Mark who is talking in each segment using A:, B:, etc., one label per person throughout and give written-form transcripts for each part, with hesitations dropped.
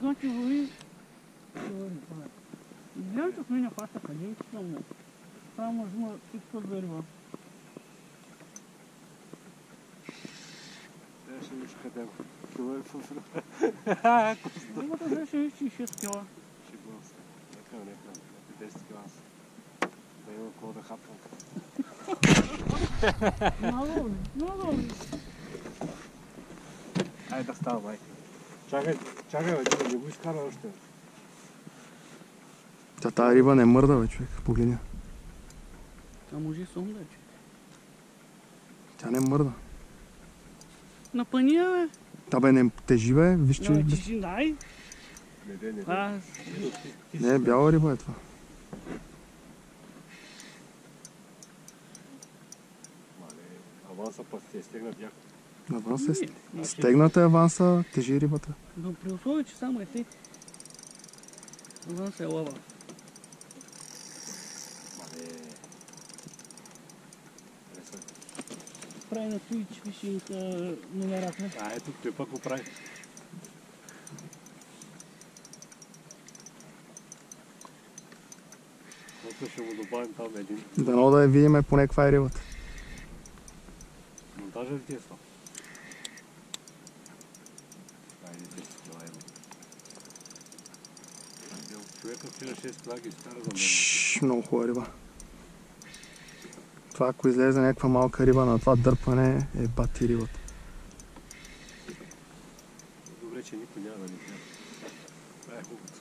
A: Значи вори... Гледам, че в мене хваща къде само. Само жма всичко за риба.
B: Ще виж къде го.
A: Рибата беше 6 кила.
B: Шегувам се. Нека 10 кила. Да има какво да хапвам.
A: Много ли, много ли.
B: Айде да става, майка. Чакай, бе, не го изкара още.
C: Тая риба не мърда, бе, човек. Погледни.
A: А може и сонда, че.
C: Тя не мърда.
A: На пания, бе.
C: Та бе, не тежи, бе. Виж, че...
A: Не, тежи, дай.
C: Не, бяла риба е това.
B: Аванса път се стегнат яко.
C: Аванса е стегната аванса, тежи рибата.
A: Но при условие, че само е те. Аванса е лава. Прави на Twitch фишинг номерата.
B: Ето, той пък го прави. Колко ще му добавим там един.
C: Дано да я видиме поне каква е рибата.
B: Монтажа ли ти е това? Айде 10 кила има. Човека вчера 6 кила ги изкара за мен.
C: Много хубава риба. Това ако излезе някаква малка риба на това дърпане е бати рибата.
B: Добре, че никой няма да ни гледа. Това е хубавото.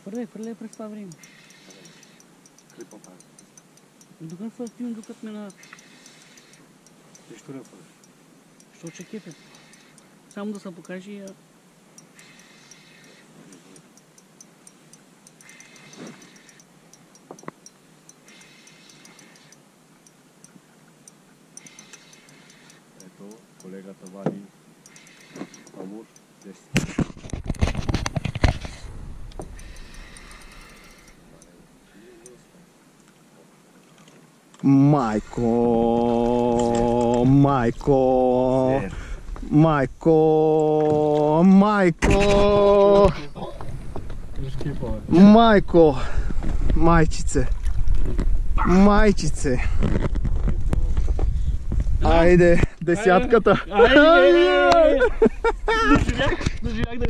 A: Фърляй през това време.
B: Клипа пак.
A: Докато са активни, докато минават.
B: Нищо не фърляш.
A: Що че кефе? Само да се покаже и...
B: Ето, колегата вади амур 10.
C: Майко! Майко! Майко! Майко! Майко! Майчице! Майчице! Айде, десятката!
A: Айде! Доживях да